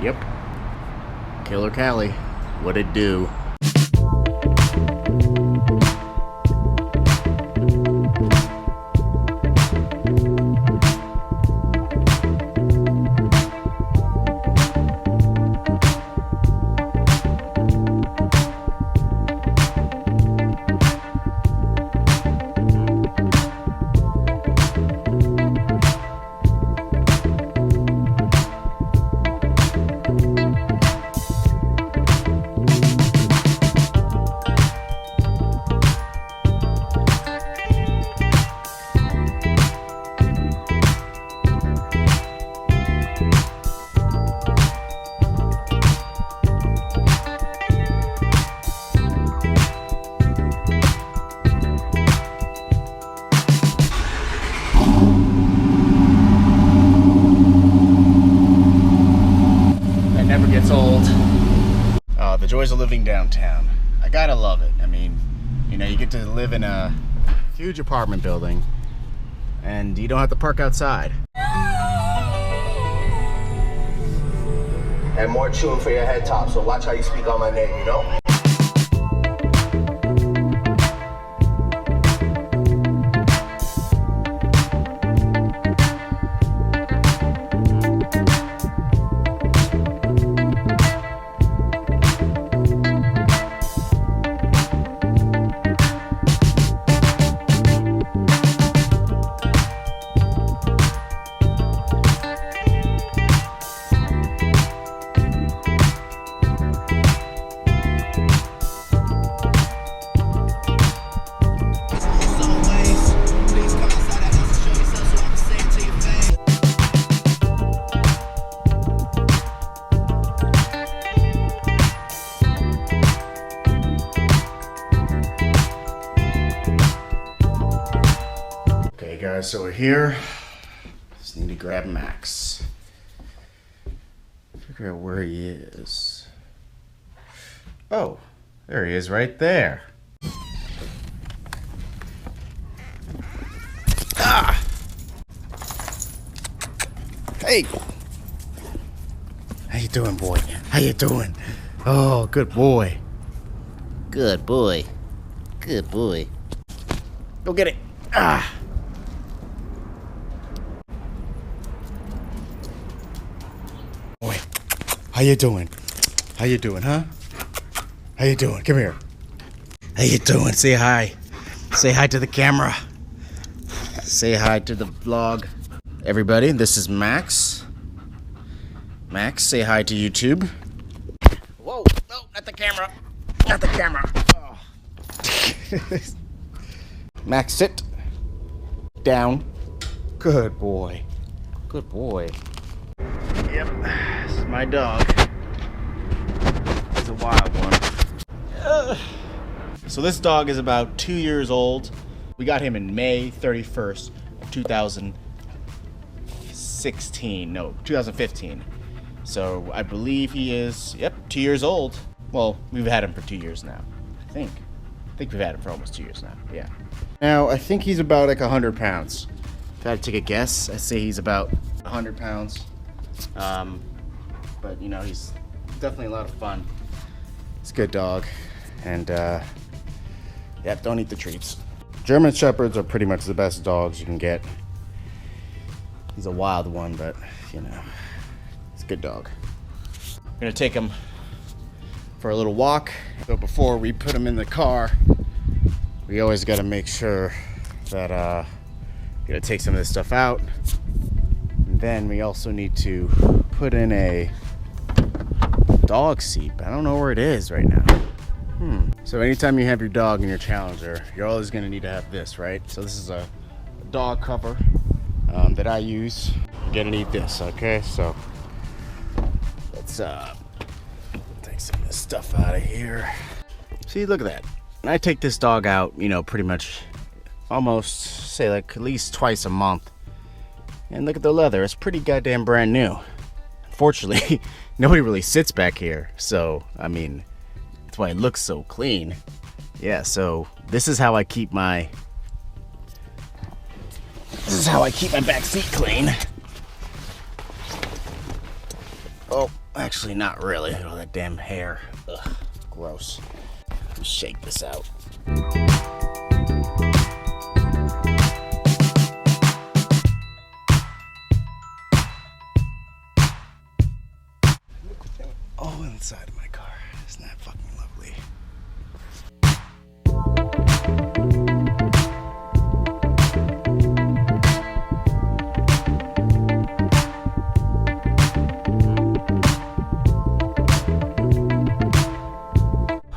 Yep. Killer Cali. What'd it do? Gets old. Oh, the joys of living downtown. I gotta love it. I mean, you know, you get to live in a huge apartment building and you don't have to park outside. And more chewing for your head top, so watch how you speak on my name, you know? Okay guys, so we're here. Just need to grab Max. Figure out where he is. Oh, there he is right there. Ah! Hey! How you doing, boy? How you doing? Oh, good boy. Good boy. Good boy. Go get it. Ah! Boy, how you doing? How you doing, huh? How you doing? Come here. How you doing? Say hi. Say hi to the camera. Say hi to the vlog. Everybody, this is Max. Max, say hi to YouTube. Whoa, no, not the camera. Not the camera. Oh. Max, sit. Down. Good boy. Good boy. Yep, this is my dog. He's a wild one. So this dog is about 2 years old. We got him in May 31st of 2015. So I believe he is, 2 years old. Well, we've had him for 2 years now, I think. I think we've had him for almost 2 years now, yeah. Now, I think he's about like 100 pounds. If I had to take a guess, I'd say he's about 100 pounds. But, you know, he's definitely a lot of fun. He's a good dog. And, don't eat the treats. German Shepherds are pretty much the best dogs you can get. He's a wild one, but, you know, it's a good dog. We're gonna take him for a little walk. But before we put him in the car, we always gotta make sure that, we're gonna take some of this stuff out. And then we also need to put in a dog seat. I don't know where it is right now. So anytime you have your dog in your Challenger, you're always gonna need to have this, right? So this is a dog cover that I use. You're gonna need this, okay? So let's take some of this stuff out of here. See, look at that. And I take this dog out, you know, pretty much almost, say, like at least twice a month. And look at the leather, it's pretty goddamn brand new. Unfortunately, nobody really sits back here, so I mean, that's why it looks so clean. Yeah, so this is how I keep my back seat clean. Oh, actually not really. Look at all that damn hair. Ugh, gross. Let me shake this out. All inside of my car. Isn't that fucking lovely?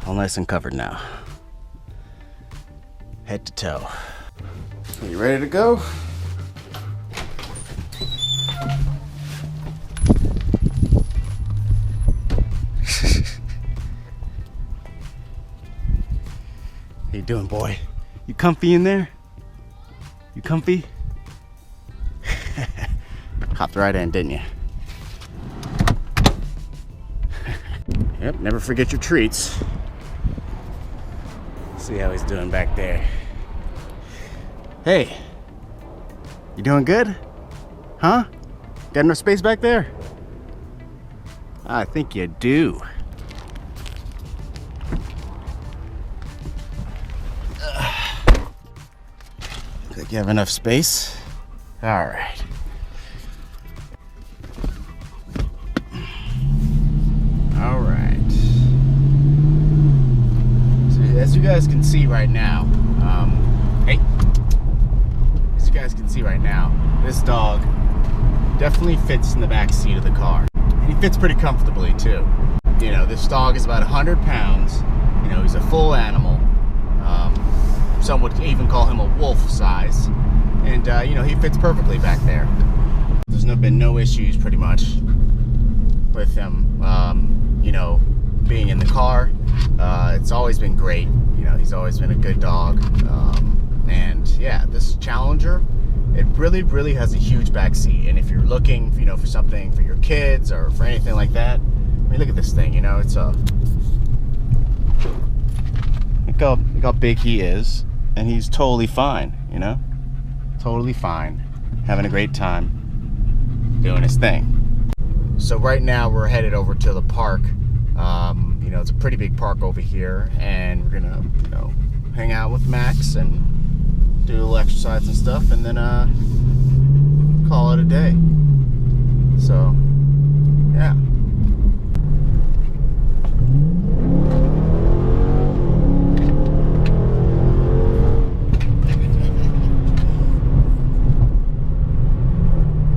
All nice and covered now. Head to toe. Are you ready to go? How you doing, boy? You comfy in there? You comfy? Hopped right in, didn't you? Yep, never forget your treats. See how he's doing back there. Hey, you doing good? Huh? Got enough space back there? I think you do. Think you have enough space? All right. All right. So as you guys can see right now, as you guys can see right now, this dog definitely fits in the back seat of the car. And he fits pretty comfortably too. You know, this dog is about 100 pounds. You know, he's a full animal. Some would even call him a wolf size. And, you know, he fits perfectly back there. There's been no issues pretty much with him, you know, being in the car. It's always been great. You know, he's always been a good dog. And yeah, this Challenger, it really has a huge back seat. And if you're looking, you know, for something for your kids or for anything like that, I mean, look at this thing, you know, it's a... Look how big he is. And he's totally fine, you know? Totally fine. Having a great time doing his thing. So right now we're headed over to the park. You know, it's a pretty big park over here. And we're gonna, you know, hang out with Max and do a little exercise and stuff. And then call it a day. So, yeah.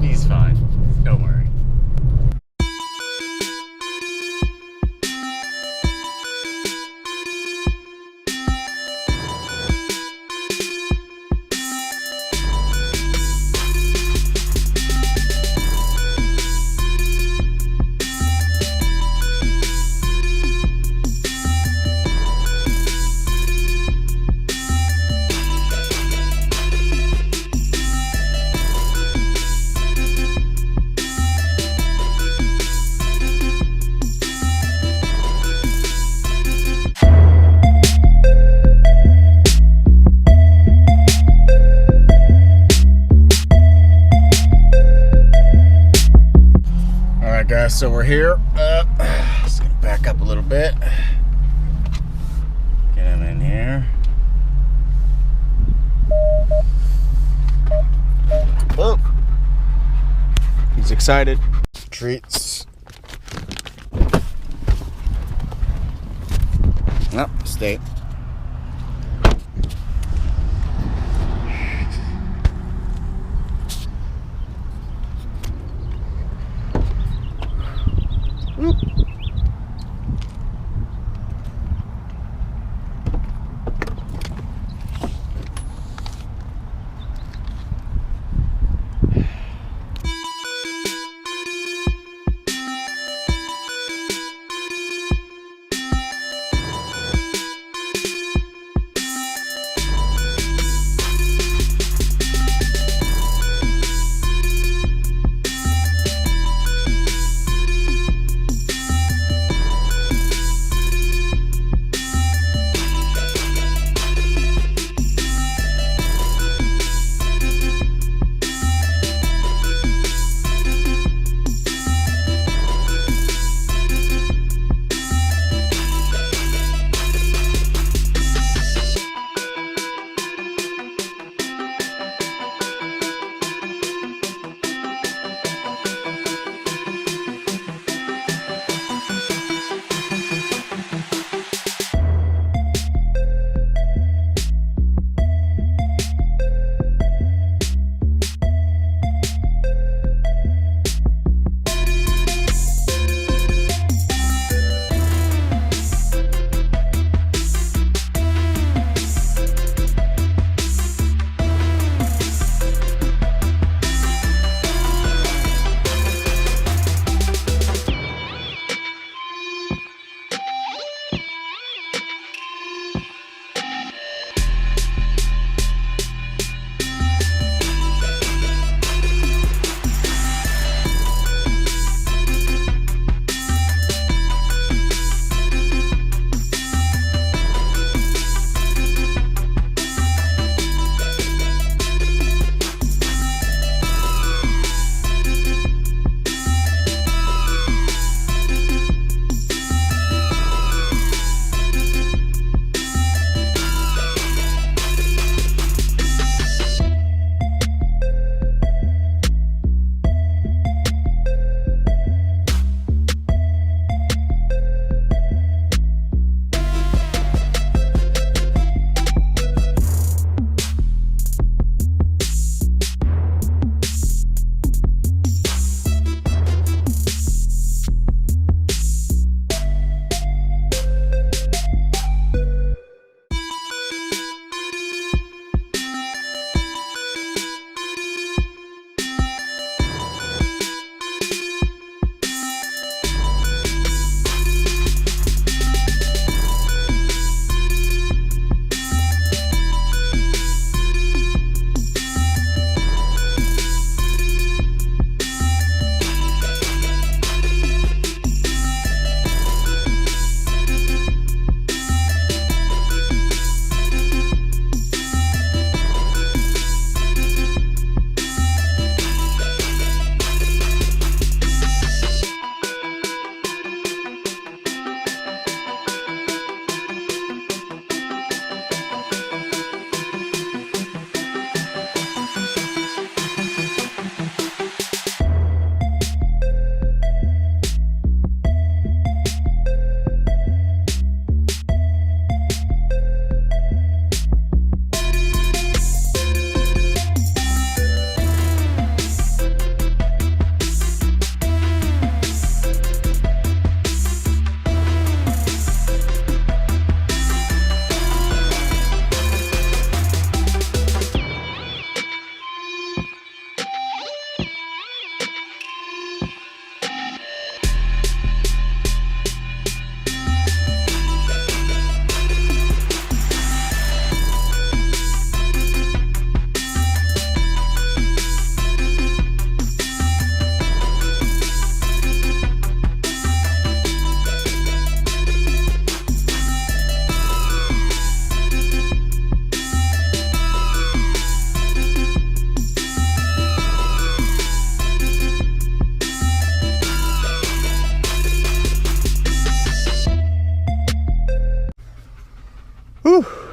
He's fine. Don't worry. Guys, so we're here. Just gonna back up a little bit. Get him in here. Oh, he's excited. Treats. Nope, stay. Whoop.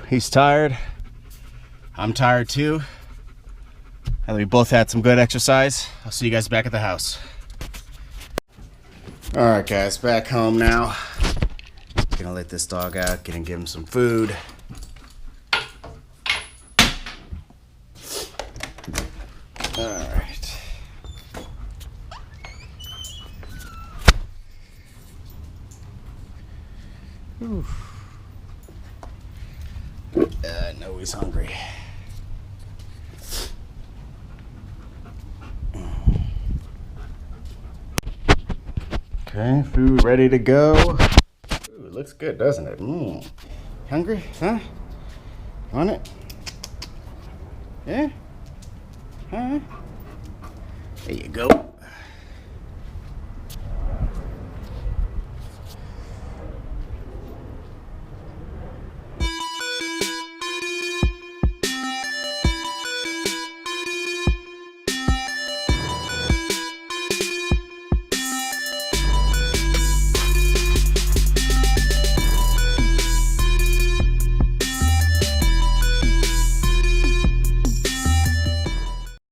He's tired. I'm tired too. And we both had some good exercise. I'll see you guys back at the house. All right, guys, back home now. Gonna let this dog out, gonna give him some food. All right. I know he's hungry. Okay, food ready to go. Ooh, it looks good, doesn't it? Hungry? Huh? Want it? Yeah? Huh? There you go.